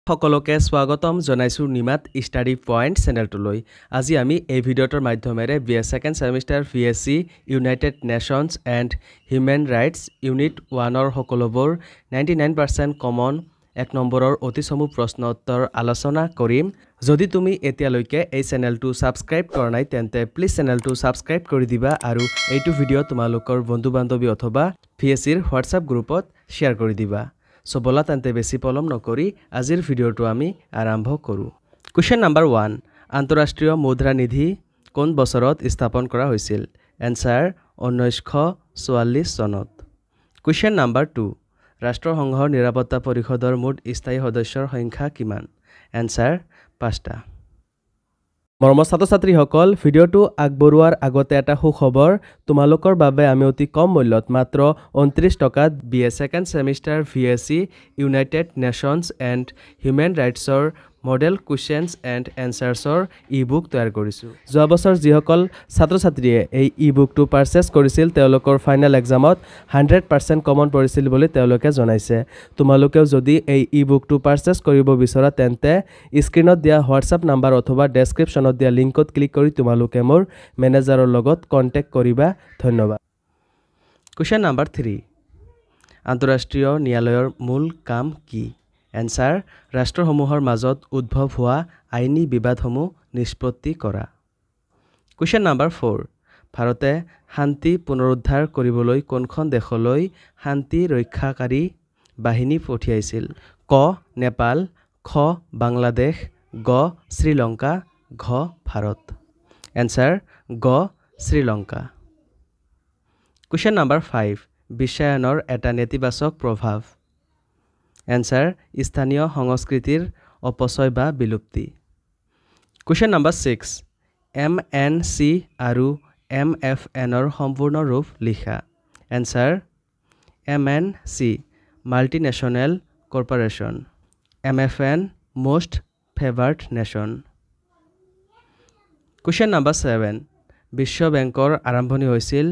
সকলোকে স্বাগতম জনাইছো নিমাত ষ্টাডি পইণ্ট চেনেলটোলৈ আজি আমি এই ভিডিঅ'টোৰ মাধ্যমেৰে BA second semester VSc United Nations and human rights unit 1ৰ সকলোবোৰ 99% কমন 1 নম্বৰৰ অতি চমু প্ৰশ্ন উত্তৰ আলোচনা কৰিম যদি তুমি এতিয়ালৈকে এই চেনেলটো সাবস্ক্ৰাইব কৰা নাই তেন্তে প্লিজ চেনেলটো সাবস্ক্ৰাইব কৰি দিবা আৰু এইটো ভিডিঅ' তোমালোকৰ বন্ধু-বান্ধৱী অথবা VScৰ হোৱাটছআপ গ্ৰুপত শ্বেয়াৰ কৰি দিবা সো বলা তেন্তে বেছি পলম নকৰি আজিৰ ভিডিঅ'টো আমি আৰম্ভ কৰো কোৱেশ্চন নম্বৰ 1 আন্তঃৰাষ্ট্ৰীয় মুদ্ৰা নিধি কোন বছৰত স্থাপন কৰা হৈছিল এনসাৰ 1944 চনত কোৱেশ্চন নম্বৰ 2 ৰাষ্ট্ৰসংঘৰ নিৰাপত্তা পৰিষদৰ মুঠ স্থায়ী সদস্যৰ সংখ্যা কিমান এনসাৰ 5টা মৰমৰ ছাত্ৰ-ছাত্ৰীসকল ভিডিঅ'টো আগবঢ়োৱাৰ আগতে এটা সুখবৰ তোমালোকৰ বাবে আমি অতি কম মূল্যত মাত্ৰ 29 টকাত BA second semester VSc United Nations and human ৰাইটছৰ মডেল কুৱেশ্যনছ এণ্ড এনসাৰ্ছৰ ই-বুক তৈয়াৰ কৰিছোঁ যোৱা বছৰ যিসকল ছাত্ৰ-ছাত্ৰীয়ে এই ই-বুকটো পাৰচেজ কৰিছিল তেওঁলোকৰ ফাইনেল এক্সামত 100% কমন পৰিছিল বুলি তেওঁলোকে জনাইছে তোমালোকেও যদি এই ই-বুকটো পাৰচেজ কৰিব বিচৰা তেন্তে স্ক্ৰীনত দিয়া হোৱাটছআপ নম্বৰ অথবা ডেছক্ৰিপশ্যনত দিয়া লিংকত ক্লিক কৰি তোমালোকে মোৰ মেনেজাৰৰ লগত কন্টেক্ট কৰিবা ধন্যবাদ কোৱেশ্চন নম্বৰ 3 আন্তঃৰাষ্ট্ৰীয় ন্যায়ালয়ৰ মূল কাম কি এনসাৰ ৰাষ্ট্ৰসমূহৰ মাজত উদ্ভৱ হোৱা আইনী বিবাদসমূহ নিষ্পত্তি কৰা কোৱেশ্চন নম্বৰ 4 ভাৰতে শান্তি পুনৰুদ্ধাৰ কৰিবলৈ কোনখন দেশলৈ শান্তি ৰক্ষাকাৰী বাহিনী পঠিয়াইছিল ক নেপাল খ বাংলাদেশ গ শ্ৰীলংকা ঘ ভাৰত এনসাৰ গ শ্ৰীলংকা কোৱেশ্চন নম্বৰ 5 বিশ্বায়নৰ এটা নেতিবাচক প্ৰভাৱ এনসাৰ স্থানীয় সংস্কৃতিৰ অপচয় বা বিলুপ্তি কোৱেশ্চন নম্বৰ 6 MNC আৰু MFNৰ সম্পূৰ্ণ ৰূপ লিখা answer MNC multinational corporation MFN most favored nation question number 7 বিশ্ব বেংকৰ আৰম্ভণি হৈছিল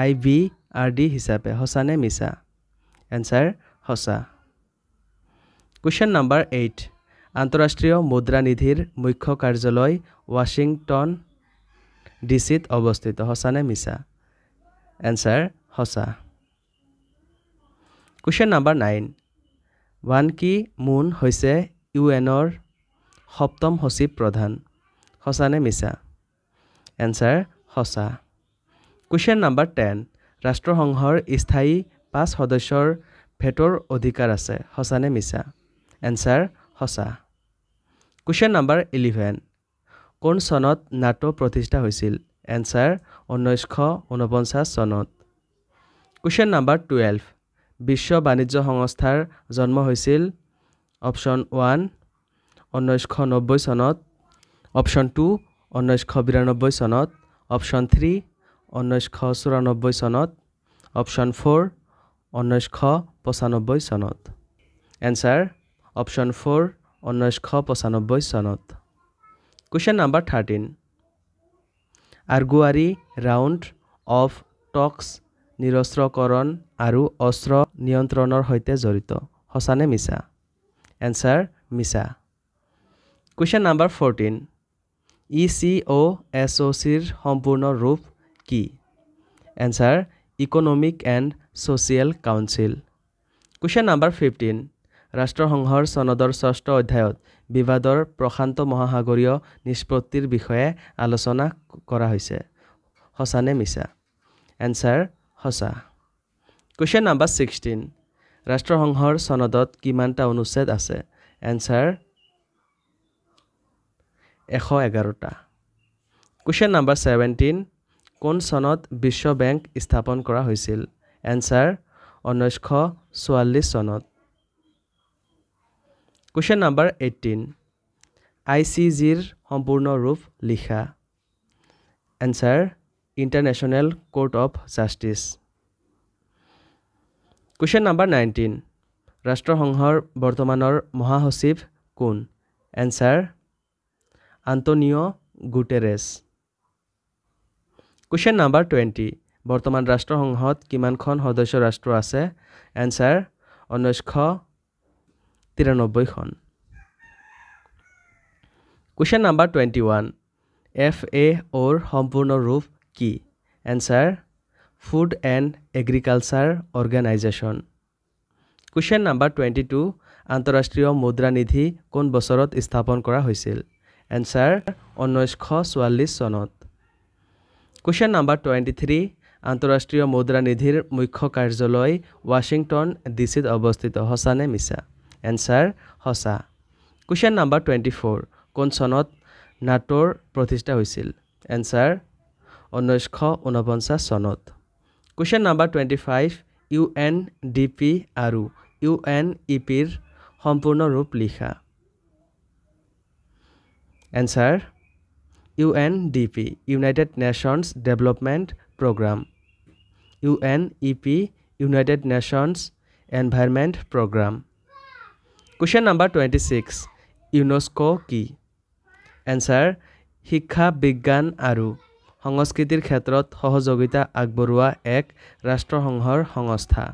IBRD হিচাপে সঁচানে মিছা এনসাৰ সঁচা কোৱেশ্চন নম্বৰ 8 আন্তঃৰাষ্ট্ৰীয় মুদ্ৰা নিধিৰ মুখ্য কাৰ্যালয় ৱাশ্বিংটন ডিচিত অৱস্থিত সঁচানে মিছা এনসাৰ সঁচা কোৱেশ্চন নম্বৰ 9 বান কি মুন হৈছে UNৰ সপ্তম সচিব প্ৰধান সঁচানে মিছা এনসাৰ সঁচা কোৱেশ্চন নম্বৰ 10 ৰাষ্ট্ৰসংঘৰ স্থায়ী 5 সদস্যৰ ভেটৰ অধিকাৰ আছে সঁচানে মিছা এনসাৰ সঁচা কোৱেশ্চন নম্বৰ 11 কোন চনত নাটো প্ৰতিষ্ঠা হৈছিল এনসাৰ 1949 চনত কোৱেশ্চন নম্বৰ 12 বিশ্ব বাণিজ্য সংস্থাৰ জন্ম হৈছিল অপশ্যন 1 1990 চনত অপশ্যন 2 1992 চনত অপশ্যন 3 1994 চনত অপশ্যন 4 1995 চনত এনসাৰ অপশ্যন 4 1995 চনত কোৱেশ্চন নম্বৰ 13 আৰ্গুৱাৰী ৰাউণ্ড অফ টক্স নিৰস্ত্ৰকৰণ আৰু অস্ত্ৰ নিয়ন্ত্ৰণৰ সৈতে জড়িত সঁচানে মিছা এনসাৰ মিছা কোৱেশ্চন নম্বৰ 14 ECOSOCৰ সম্পূৰ্ণ ৰূপ কি answer economic and social council question number 15 ৰাষ্ট্ৰসংঘৰ চনদৰ 6ষ্ঠ অধ্যায়ত বিবাদৰ প্ৰশান্ত মহাসাগৰীয় নিষ্পত্তিৰ বিষয়ে আলোচনা কৰা হৈছে সঁচানে মিছা এনসাৰ সঁচা কোৱেশ্চন নম্বৰ 16 ৰাষ্ট্ৰসংঘৰ চনদত কিমানটা অনুচ্ছেদ আছে এনসাৰ 111টা কোৱেশ্চন নম্বৰ 17 কোন চনত বিশ্ব বেংক স্থাপন কৰা হৈছিল এনসাৰ 1944 চনত কোৱেশ্চন নম্বৰ 18 ICJৰ সম্পূৰ্ণ ৰূপ লিখা answer international court of justice question number 19 ৰাষ্ট্ৰসংঘৰ বৰ্তমানৰ মহাসচিব কোন answer Antonio Guterres question number 20 বৰ্তমান ৰাষ্ট্ৰসংঘত কিমানখন সদস্য ৰাষ্ট্ৰ আছে এনসাৰ 1993খন Question number 21. FAOৰ সম্পূৰ্ণ ৰূপ কি? Answer: Food and Agriculture Organization. Question number 22. আন্তঃৰাষ্ট্ৰীয় মুদ্ৰা নিধি কোন বছৰত স্থাপন কৰা হৈছিল? Answer: 1944 চনত। Question number 23. আন্তঃৰাষ্ট্ৰীয় মুদ্ৰা নিধিৰ মুখ্য কাৰ্যালয় ৱাশ্বিংটন ডিচিত অৱস্থিত, সঁচা নে মিছা? Answer: সঁচা। Question number 24. কোন চনত নাটোৰ প্ৰতিষ্ঠা হৈছিল? Answer: 1949 চনত। Question number 25. UNDP আৰু UNEPৰ সম্পূৰ্ণ ৰূপ লিখা। Answer: UNDP, United Nations Development Program. UNEP, United Nations Environment Program. Question number 26. UNESCO কি? Answer: শিক্ষা বিজ্ঞান আৰু সংস্কৃতিৰ ক্ষেত্ৰত সহযোগিতা আগবঢ়োৱা এক ৰাষ্ট্ৰসংঘৰ সংস্থা।